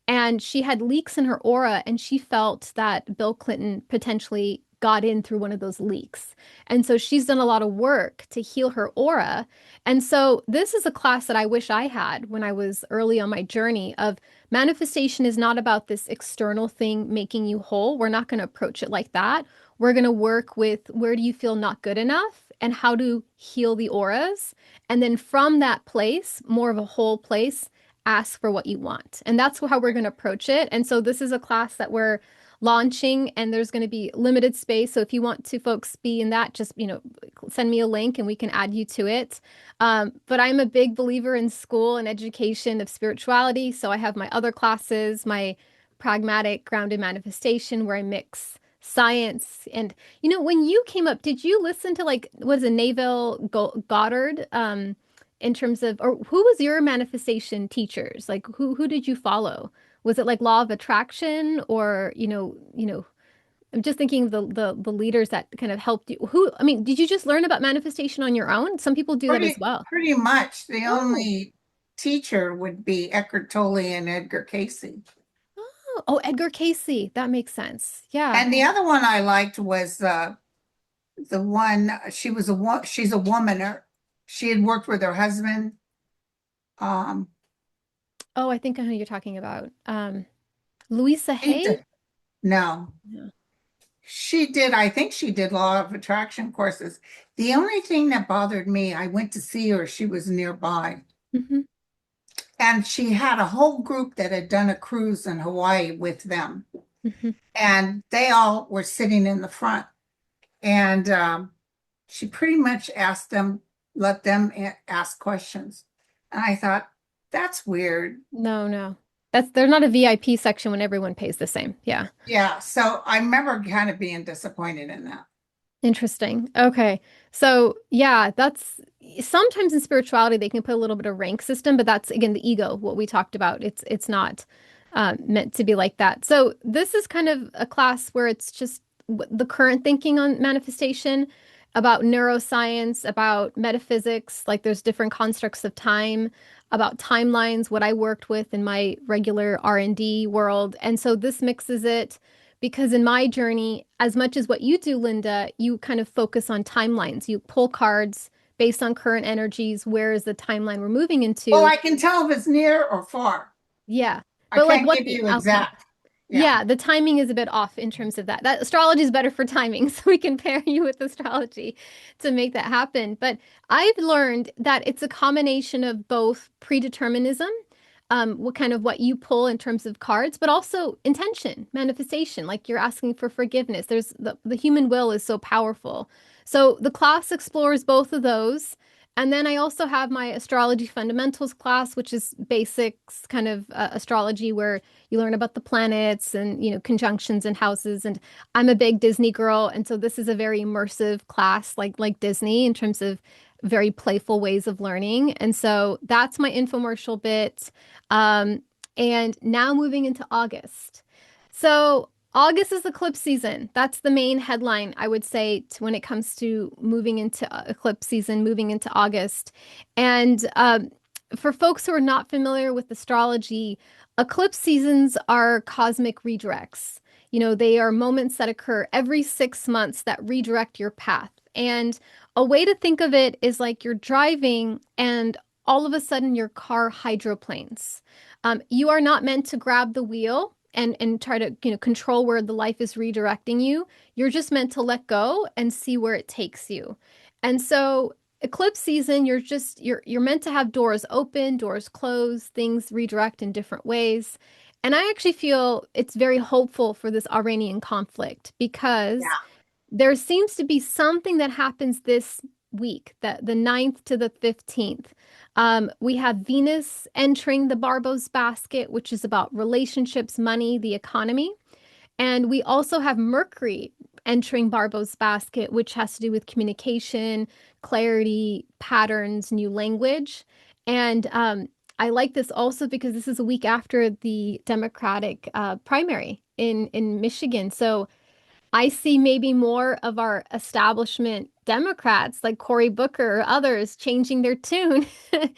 and she had leaks in her aura, and she felt that Bill Clinton potentially got in through one of those leaks. And so she's done a lot of work to heal her aura. And so this is a class that I wish I had when I was early on my journey of manifestation is not about this external thing making you whole. We're not going to approach it like that. We're going to work with where do you feel not good enough and how to heal the auras. And then from that place, more of a whole place, ask for what you want. And that's how we're going to approach it. And so this is a class that we're launching and there's going to be limited space. So if you want to folks be in that, just, send me a link and we can add you to it. But I'm a big believer in school and education of spirituality. So I have my other classes, my pragmatic grounded manifestation where I mix science and when you came up, did you listen to like what is it, Goddard in terms of, or who was your manifestation teachers? Like who did you follow? Was it like law of attraction or, I'm just thinking of the leaders that kind of helped you. I mean, did you just learn about manifestation on your own? Some people do that as well. Pretty much. The Oh, only teacher would be Eckhart Tolle and Edgar Casey. oh, Edgar Casey. That makes sense. Yeah. And the other one I liked was the one she's a woman. She had worked with her husband. Um, Oh, I think I know who you're talking about. Louisa she Hay? did- no, Yeah. I think she did law of attraction courses. The only thing that bothered me, I went to see her, she was nearby. Hmm. And she had a whole group that had done a cruise in Hawaii with them. Hmm. And they all were sitting in the front. And she pretty much let them ask questions. And I thought, that's weird. No, no. There's not a VIP section when everyone pays the same. Yeah. Yeah. So I remember kind of being disappointed in that. Interesting. Okay. So, yeah, that's sometimes in spirituality they can put a little bit of rank system, but that's again the ego, what we talked about. It's not meant to be like that. So, this is kind of a class where it's just the current thinking on manifestation, about neuroscience, about metaphysics, like there's different constructs of time, about timelines, what I worked with in my regular R&D world. And so this mixes it because in my journey, as much as what you do, Linda, you kind of focus on timelines. You pull cards based on current energies. Where is the timeline we're moving Oh, into? I can tell if it's near or far. Yeah. I But like can't what's give the you outcome? exact. Yeah. Yeah, the timing is a bit off in terms of that. That astrology is better for timing, so we can pair you with astrology to make that happen. But I've learned that it's a combination of both predeterminism, what you pull in terms of cards, but also intention, manifestation, like you're asking for forgiveness. There's the human will is so powerful. So the class explores both of those. And then I also have my astrology fundamentals class, which is basics kind of astrology where you learn about the planets and conjunctions and houses. And I'm a big Disney girl, and so this is a very immersive class, like Disney, in terms of very playful ways of learning. And so that's my infomercial bit. um, and now moving into August. So August is eclipse season. That's the main headline, I would say, when it comes to moving into eclipse season, moving into August. And for folks who are not familiar with astrology, eclipse seasons are cosmic redirects. They are moments that occur every 6 months that redirect your path. And a way to think of it is like you're driving and all of a sudden your car hydroplanes. You are not meant to grab the wheel and try to control where the life is redirecting you. You're just meant to let go and see where it takes you. And so eclipse season, you're meant to have doors open, doors closed, things redirect in different ways. And I actually feel it's very hopeful for this Iranian conflict because Yeah. there seems to be something that happens this week, that the 9th to the 15th. We have Venus entering the Barbo's basket, which is about relationships, money, the economy. And we also have Mercury entering Barbo's basket, which has to do with communication, clarity, patterns, new language. And I like this also because this is a week after the Democratic primary in Michigan. So I see maybe more of our establishment Democrats like Cory Booker or others changing their tune. They're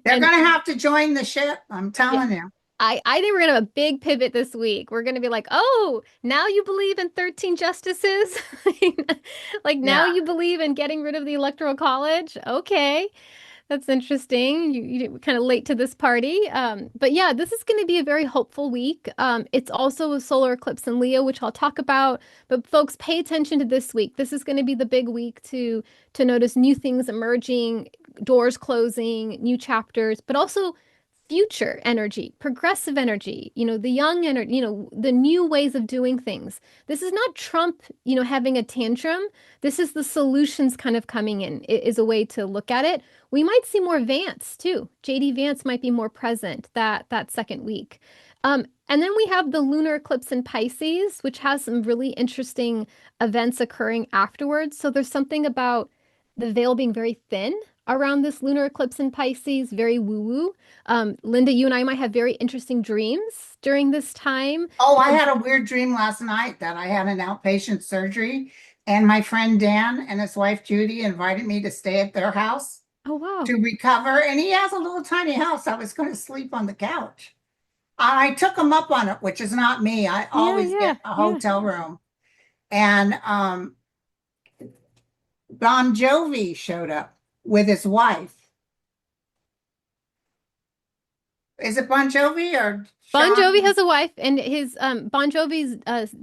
And going to have to join the ship. I'm yeah, telling you. I think we're gonna have a big pivot this week. We're gonna be like, oh, now you believe in 13 justices? Like now Yeah. you believe in getting rid of the Electoral College? Okay. That's interesting. You kind of late to this party. But yeah, this is going to be a very hopeful week. It's also a solar eclipse in Leo, which I'll talk about. But folks, pay attention to this week. This is going to be the big week to notice new things emerging, doors closing, new chapters, but also future energy, progressive energy, the young energy, the new ways of doing things. This is not Trump, having a tantrum. This is the solutions kind of coming in, is a way to look at it. We might see more Vance too. JD Vance might be more present that second week. And then we have the lunar eclipse in Pisces, which has some really interesting events occurring afterwards. So there's something about the veil being very thin around this lunar eclipse in Pisces, very woo-woo. Linda, you and I might have very interesting dreams during this time. Oh, I had a weird dream last night that I had an outpatient surgery, and my friend Dan and his wife Judy invited me to stay at their house Oh, wow. to recover. And he has a little tiny house. I was going to sleep on the couch. I took him up on it, which is not me. I Yeah, always yeah, get a yeah. hotel room. And Bon Jovi showed up with his wife. Is it Bon Jovi or Bon Jovi Sean? has a wife, and his Bon Jovi's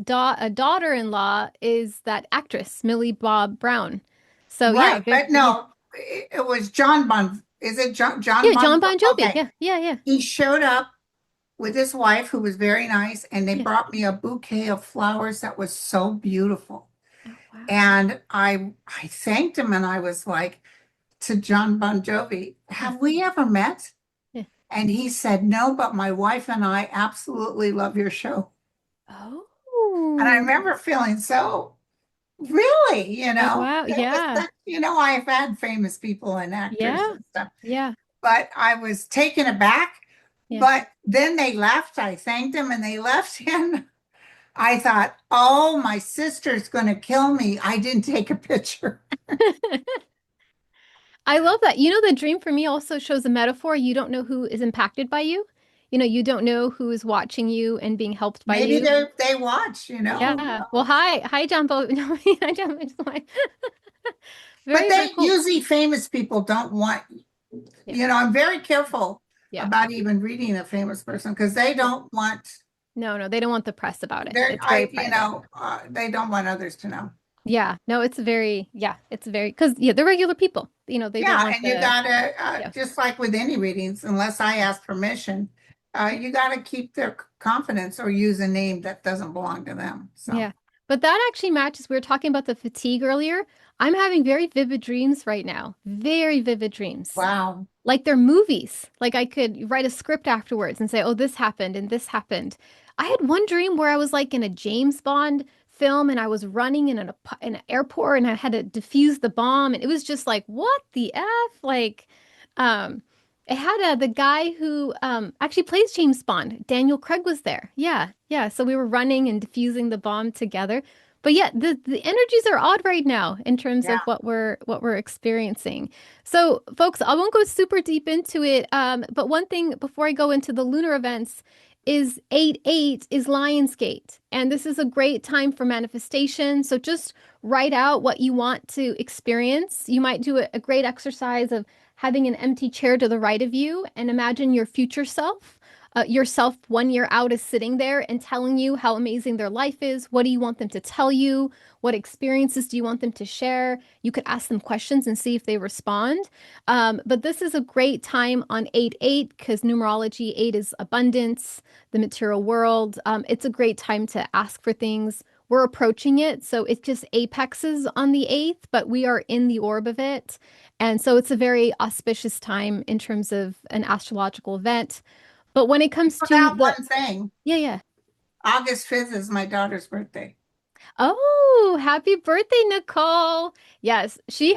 daughter-in-law is that actress, Millie Bob Brown. So yeah, Right, very, but yeah, no, it was John Bon. Is it John yeah, Bon? John Bon Jovi. Okay. Yeah, yeah, yeah, He showed up with his wife, who was very nice, and they yeah. brought me a bouquet of flowers that was so beautiful. Oh wow. And I thanked him, and I was like to John Bon Jovi, Yeah, "Have we ever met?" yeah. And he said, "No, but my wife and I absolutely love your show." And I Oh, remember feeling so really, oh wow. it was Yeah, such, I've had famous people and actors yeah, and stuff, yeah, but I was taken aback. yeah. But then they left. I thanked them and they left. And I thought, oh, my sister's going to kill me. I didn't take a picture. I love that. The dream for me also shows a metaphor. You don't know who is impacted by you. You don't know who is watching you and being helped by Maybe you. they watch, who Yeah. Well, knows? hi, Jumbo. No, hi, Jumbo. But Very, very they cool. usually famous people don't want, Yeah, I'm very careful yeah, about even reading a famous person because they yeah. don't want, No, no, they don't want the press about it. It's very private. they don't want others to know. Yeah, no, it's very, because yeah, they're regular people. They don't Yeah, want and you the, gotta, yeah, just like with any readings, unless I ask permission, you gotta keep their confidence or use a name that doesn't belong to them. So, yeah. But that actually matches. We were talking about the fatigue earlier. I'm having very vivid dreams right now. Very vivid dreams. wow. Like they're movies. Like I could write a script afterwards and say, "Oh, this happened and this happened." I had one dream where I was like in a James Bond film and I was running in an airport and I had to defuse the bomb and it was just like, "What the F?" Like um it had the guy who actually plays James Bond. Daniel Craig was there. Yeah. Yeah, so we were running and defusing the bomb together. But yeah, the energies are odd right now in terms Yeah. of what we're experiencing. So, folks, I won't go super deep into it. But one thing before I go into the lunar events is 8/8 is Lionsgate. And this is a great time for manifestation. So just write out what you want to experience. You might do a great exercise of having an empty chair to the right of you and imagine your future self. Yourself 1 year out is sitting there and telling you how amazing their life is. What do you want them to tell you? What experiences do you want them to share? You could ask them questions and see if they respond. But this is a great time on 8/8 because numerology 8 is abundance, the material world. It's a great time to ask for things. We're approaching it. So it just apexes on the 8th, but we are in the orb of it. And so it's a very auspicious time in terms of an astrological event. But when it comes to Without the, one thing, yeah, yeah. August 5th is my daughter's birthday. Oh, happy birthday, Nicole. Yes, she's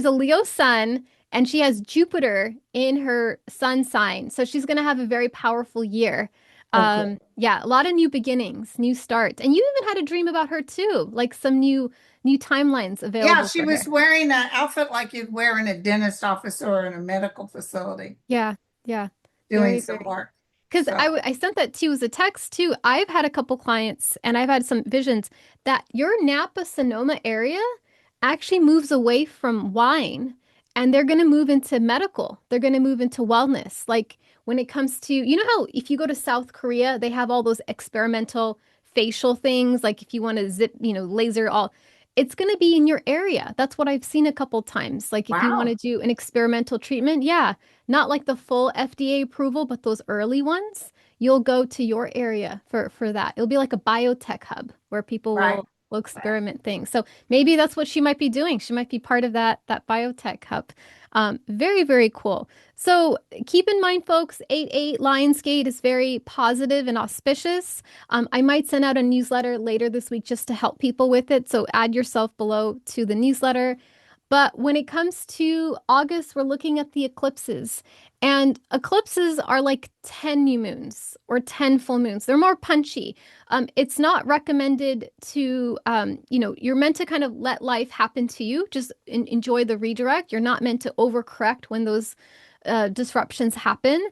a Leo sun and she has Jupiter in her sun sign. So she's going to have a very powerful year. Okay. Yeah, a lot of new beginnings, new starts. And you even had a dream about her too, like some new timelines Yeah, available she for was her. wearing an outfit like you'd wear in a dentist office or in a medical facility Yeah, yeah. doing Very, some very. work. Because So, I sent that to you as a text too. I've had a couple clients and I've had some visions that your Napa Sonoma area actually moves away from wine and they're going to move into medical. They're going to move into wellness. Like when it comes to, you know how if you go to South Korea, they have all those experimental facial things. Like if you want to zip, laser all, it's going to be in your area. That's what I've seen a couple times. Like if you want to wow. do an experimental treatment, yeah, not like the full FDA approval, but those early ones, you'll go to your area for that. It'll be like a biotech hub where people Right. will experiment things. So maybe that's what she might be doing. She might be part of that biotech hub. Very, very cool. So keep in mind, folks, 8/8 Lionsgate is very positive and auspicious. I might send out a newsletter later this week just to help people with it. So add yourself below to the newsletter. But when it comes to August, we're looking at the eclipses. And eclipses are like 10 new moons or 10 full moons. They're more punchy. It's not recommended to, you're meant to kind of let life happen to you. Just enjoy the redirect. You're not meant to overcorrect when those disruptions happen.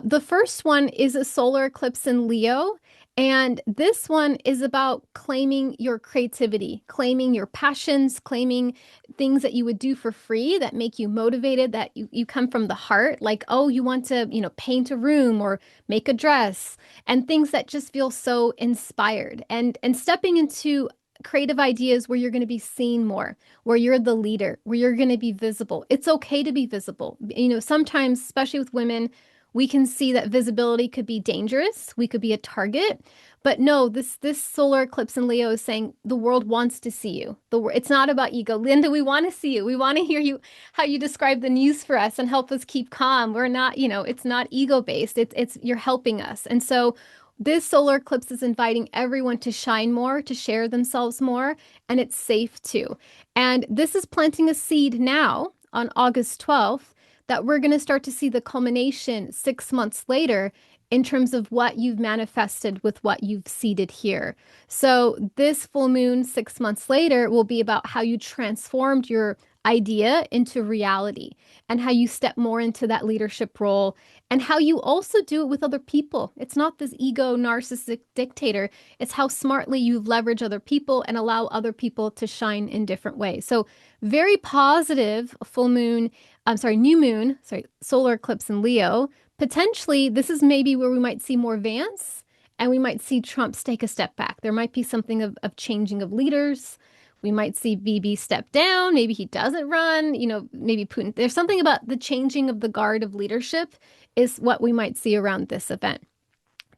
The first one is a solar eclipse in Leo. And this one is about claiming your creativity, claiming your passions, claiming things that you would do for free that make you motivated, that you come from the heart, like, oh, you want to, paint a room or make a dress, and things that just feel so inspired. And stepping into creative ideas where you're going to be seen more, where you're the leader, where you're going to be visible. It's okay to be visible. Sometimes, especially with women, we can see that visibility could be dangerous. We could be a target. But no, this solar eclipse in Leo is saying the world wants to see you. It's not about ego. Linda, we want to see you. We want to hear you how you describe the news for us and help us keep calm. We're not, it's not ego based. It's you're helping us. And so this solar eclipse is inviting everyone to shine more, to share themselves more, and it's safe too. And this is planting a seed now on August 12th that we're going to start to see the culmination 6 months later in terms of what you've manifested with what you've seeded here. So, this full moon 6 months later will be about how you transformed your idea into reality and how you step more into that leadership role and how you also do it with other people. It's not this ego narcissistic dictator, it's how smartly you leverage other people and allow other people to shine in different ways. So, very positive full moon, new moon, solar eclipse in Leo. Potentially, this is maybe where we might see more Vance and we might see Trump take a step back. There might be something of changing of leaders. We might see Bibi step down. Maybe he doesn't run, maybe Putin. There's something about the changing of the guard of leadership is what we might see around this event.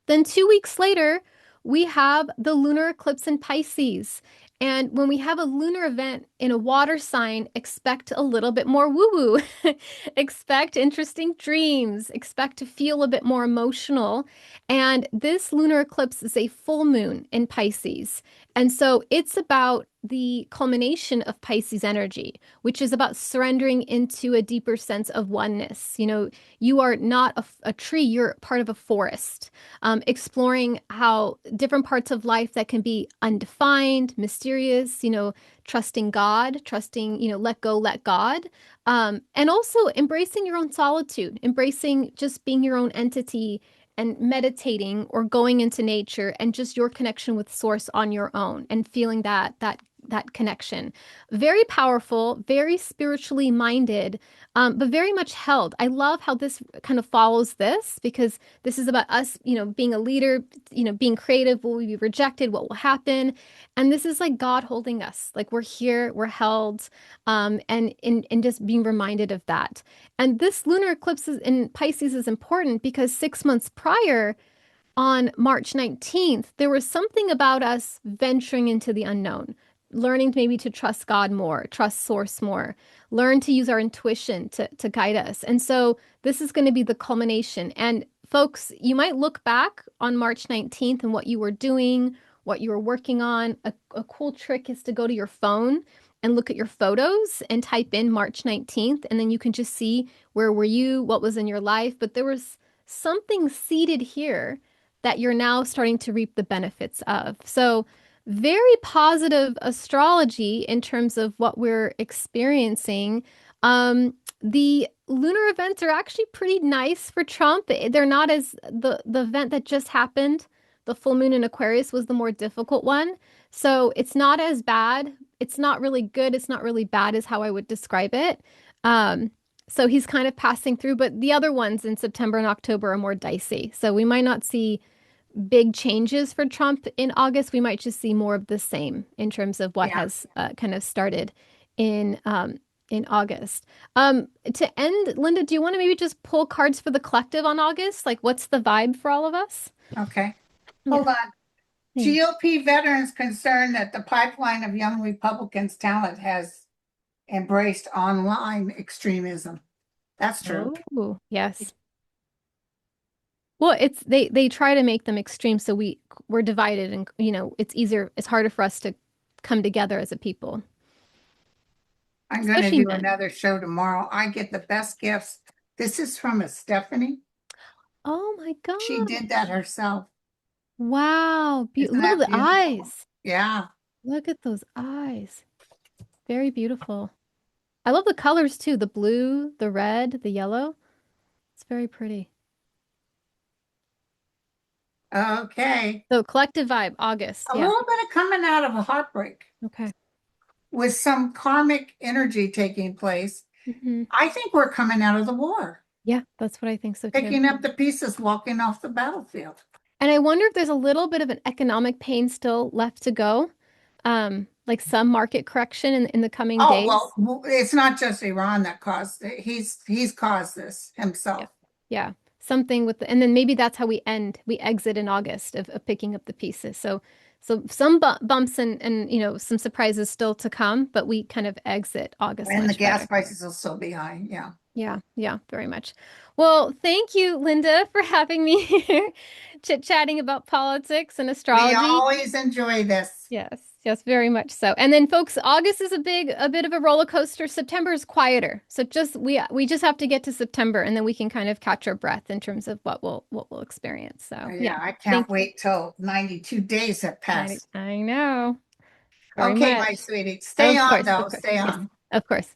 Then 2 weeks later, we have the lunar eclipse in Pisces. And when we have a lunar event in a water sign, expect a little bit more woo-woo. Expect interesting dreams. Expect to feel a bit more emotional. And this lunar eclipse is a full moon in Pisces. And so it's about the culmination of Pisces energy, which is about surrendering into a deeper sense of oneness. You are not a tree, you're part of a forest, exploring how different parts of life that can be undefined, mysterious, trusting God, trusting, let go, let God, and also embracing your own solitude, embracing just being your own entity and meditating or going into nature and just your connection with source on your own and feeling that connection. Very powerful, very spiritually minded, but very much held. I love how this kind of follows this because this is about us, being a leader, being creative. Will we be rejected? What will happen? And this is like God holding us, like we're here, we're held, and in just being reminded of that. And this lunar eclipse in Pisces is important because 6 months prior, on March 19th, there was something about us venturing into the unknown, learning maybe to trust God more, trust source more, learn to use our intuition to guide us. And so this is going to be the culmination. And folks, you might look back on March 19th and what you were doing, what you were working on. A cool trick is to go to your phone and look at your photos and type in March 19th, and then you can just see where were you, what was in your life. But there was something seeded here that you're now starting to reap the benefits of. So, very positive astrology in terms of what we're experiencing. The lunar events are actually pretty nice for Trump. They're not as the event that just happened, the full moon in Aquarius was the more difficult one. So it's not as bad. It's not really good. It's not really bad, is how I would describe it. Um, so he's kind of passing through, but the other ones in September and October are more dicey. So we might not see big changes for Trump in August. We might just see more of the same in terms of what Yeah. has kind of started in August. To end, Linda, do you want to maybe just pull cards for the collective on August? Like, what's the vibe for all of us? Okay. Yeah, Hold on. thanks. GOP veterans concerned that the pipeline of young Republicans' talent has embraced online extremism. That's true. Oh, yes. Well, they try to make them extreme, so we're divided, and it's easier, it's harder for us to come together as a people, I'm going to especially do men. another show tomorrow. I get the best gifts. This is from a Stephanie. Oh my She did that gosh. herself. Wow. Isn't Look at that the beautiful? eyes. Yeah. Look at those eyes. Very beautiful. I love the colors too. The blue, the red, the yellow. It's very pretty. Okay. So collective vibe, August. A Yeah. little bit of coming out of a heartbreak Okay. with some karmic energy taking place. Hmm. I think we're coming out of the war, Yeah, that's what I think so too. picking up the pieces, walking off the battlefield. And I wonder if there's a little bit of an economic pain still left to go, like some market correction in the coming Oh, days. well, it's not just Iran that caused it. He's caused this Yeah. himself. Yeah. Something with and then maybe that's how we exit in August of picking up the pieces. So some bumps and some surprises still to come, but we kind of exit August And the much gas better. prices will still be high. Yeah. Yeah, yeah, very much. Well, thank you, Linda, for having me here, chit-chatting about politics and We astrology. always enjoy this. Yes, yes, very much so. And then, folks, August is a bit of a roller coaster. September is quieter, so we just have to get to September, and then we can kind of catch our breath in terms of what we'll experience. So, yeah, Yeah, I can't thank you. wait till 92 days have I passed. I know very Okay, my much. sweetie. Stay Of on course, though. of course. Stay Yes, on. of course.